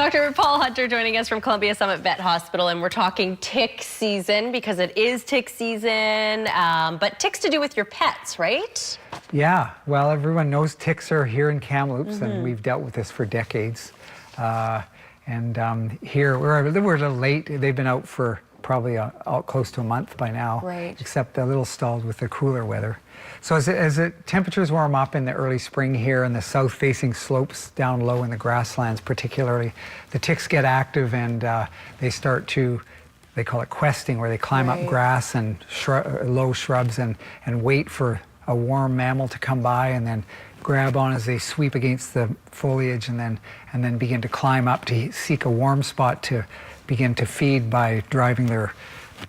Dr. Paul Hunter joining us from Columbia Summit Vet Hospital, and we're talking tick season because it is tick season, but ticks to do with your pets, right? Yeah, well, everyone knows ticks are here in Kamloops, and we've dealt with this for decades. Here, we're a little late. They've been out for probably close to a month by now, right, except a little stalled with the cooler weather. So as the temperatures warm up in the early spring here and the south-facing slopes down low in the grasslands particularly, the ticks get active and they start to, they call it questing, where they climb up grass and low shrubs and wait for a warm mammal to come by and then grab on as they sweep against the foliage and then begin to climb up to seek a warm spot to begin to feed by driving their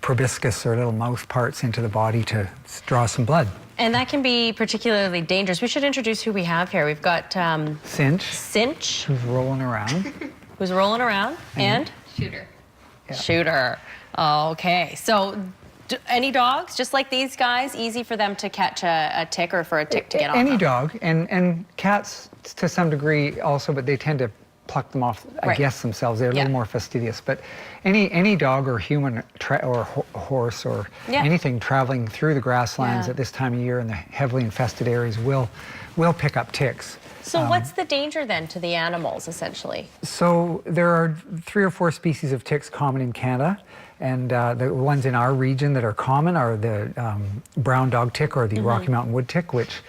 proboscis or little mouth parts into the body to draw some blood. And that can be particularly dangerous. We should introduce who we have here. We've got Cinch. Who's rolling around. Who's rolling around. And? Shooter. Yeah. Shooter. Okay. So any dogs, just like these guys, easy for them to catch a tick or for a tick to get on them? Any dog. And cats to some degree also, but they tend to pluck them off, I guess, themselves. They're a little more fastidious. But any dog or human or horse or anything traveling through the grasslands at this time of year in the heavily infested areas will pick up ticks. So what's the danger then to the animals, essentially? So there are 3 or 4 species of ticks common in Canada. And the ones in our region that are common are the brown dog tick or the Rocky Mountain wood tick, which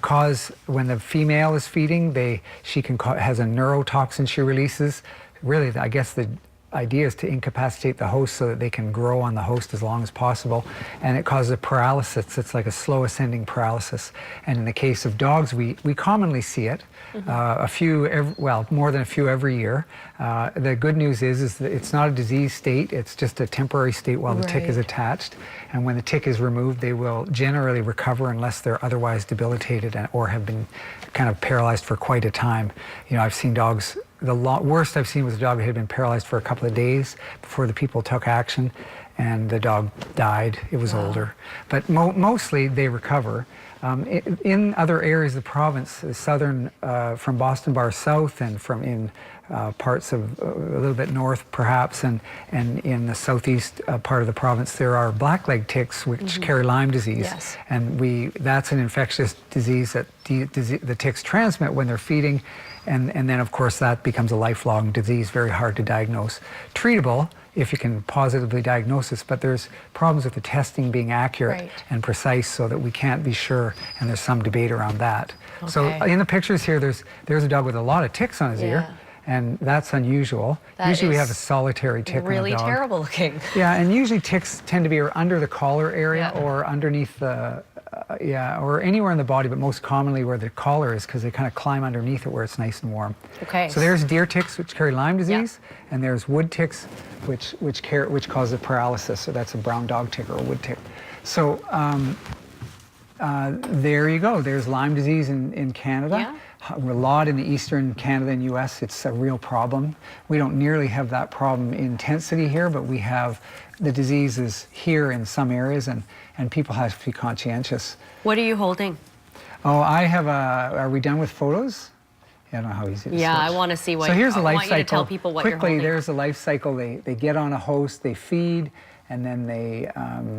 cause, when the female is feeding, she has a neurotoxin she releases. Really, I guess the idea is to incapacitate the host so that they can grow on the host as long as possible. And it causes a paralysis. It's like a slow ascending paralysis. And in the case of dogs, we commonly see it. More than a few every year. The good news is that it's not a disease state. It's just a temporary state while the tick is attached. And when the tick is removed, they will generally recover unless they're otherwise debilitated or have been kind of paralyzed for quite a time. You know, I've seen dogs, the worst I've seen was a dog that had been paralyzed for a couple of days before the people took action, and the dog died. It was older. But mostly they recover. In other areas of the province, southern, from Boston Bar south and in parts of a little bit north perhaps, and in the southeast part of the province, there are blackleg ticks which carry Lyme disease. Yes. And that's an infectious disease that the ticks transmit when they're feeding, and then of course that becomes a lifelong disease, very hard to diagnose. Treatable if you can positively diagnose this, but there's problems with the testing being accurate and precise so that we can't be sure, and there's some debate around that. Okay. So in the pictures here, there's a dog with a lot of ticks on his ear, and that's unusual. Usually we have a solitary tick on a dog. Really terrible looking. Yeah, and usually ticks tend to be under the collar area or underneath the, or anywhere in the body, but most commonly where the collar is, because they kind of climb underneath it where it's nice and warm. Okay. So there's deer ticks, which carry Lyme disease, and there's wood ticks, which cause a paralysis. So that's a brown dog tick or a wood tick. So there you go. There's Lyme disease in Canada. Yeah. A lot in the eastern Canada and U.S. It's a real problem. We don't nearly have that problem in intensity here, but we have the diseases here in some areas, and people have to be conscientious. What are you holding? Oh, I have are we done with photos? I don't know how easy it is. Yeah, I want to see what. So here's the life cycle. I want you to tell people what you're holding. Quickly, there's the life cycle. They get on a host, they feed, and then they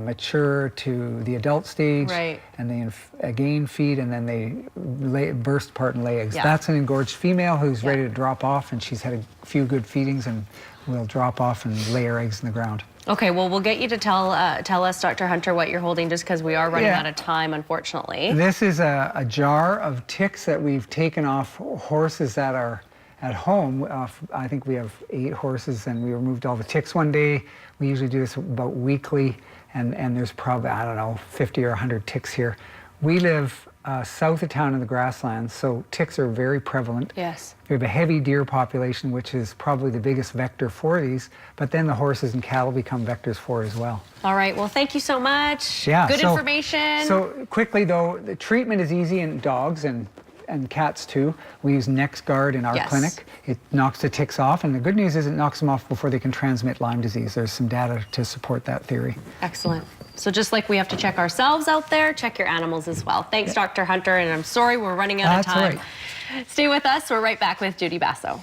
mature to the adult stage, and they again feed, and then they burst apart and lay eggs. That's an engorged female who's ready to drop off, and she's had a few good feedings and will drop off and lay her eggs in the ground. Okay, well, we'll get you to tell us, Dr. Hunter, what you're holding, just because we are running out of time, unfortunately. This is a jar of ticks that we've taken off horses that are at home. I think we have 8 horses, and we removed all the ticks one day. We usually do this about weekly, and there's probably, I don't know, 50 or 100 ticks here. We live south of town in the grasslands, so ticks are very prevalent. Yes. We have a heavy deer population, which is probably the biggest vector for these, but then the horses and cattle become vectors for it as well. All right, well, thank you so much. Yeah. Good information. So quickly, though, the treatment is easy in dogs and cats too. We use NexGard in our clinic. It knocks the ticks off, and the good news is it knocks them off before they can transmit Lyme disease. There's some data to support that theory. Excellent. So just like we have to check ourselves out there, check your animals as well. Thanks, Dr. Hunter, and I'm sorry we're running out of time. That's all right. Stay with us. We're right back with Judy Basso.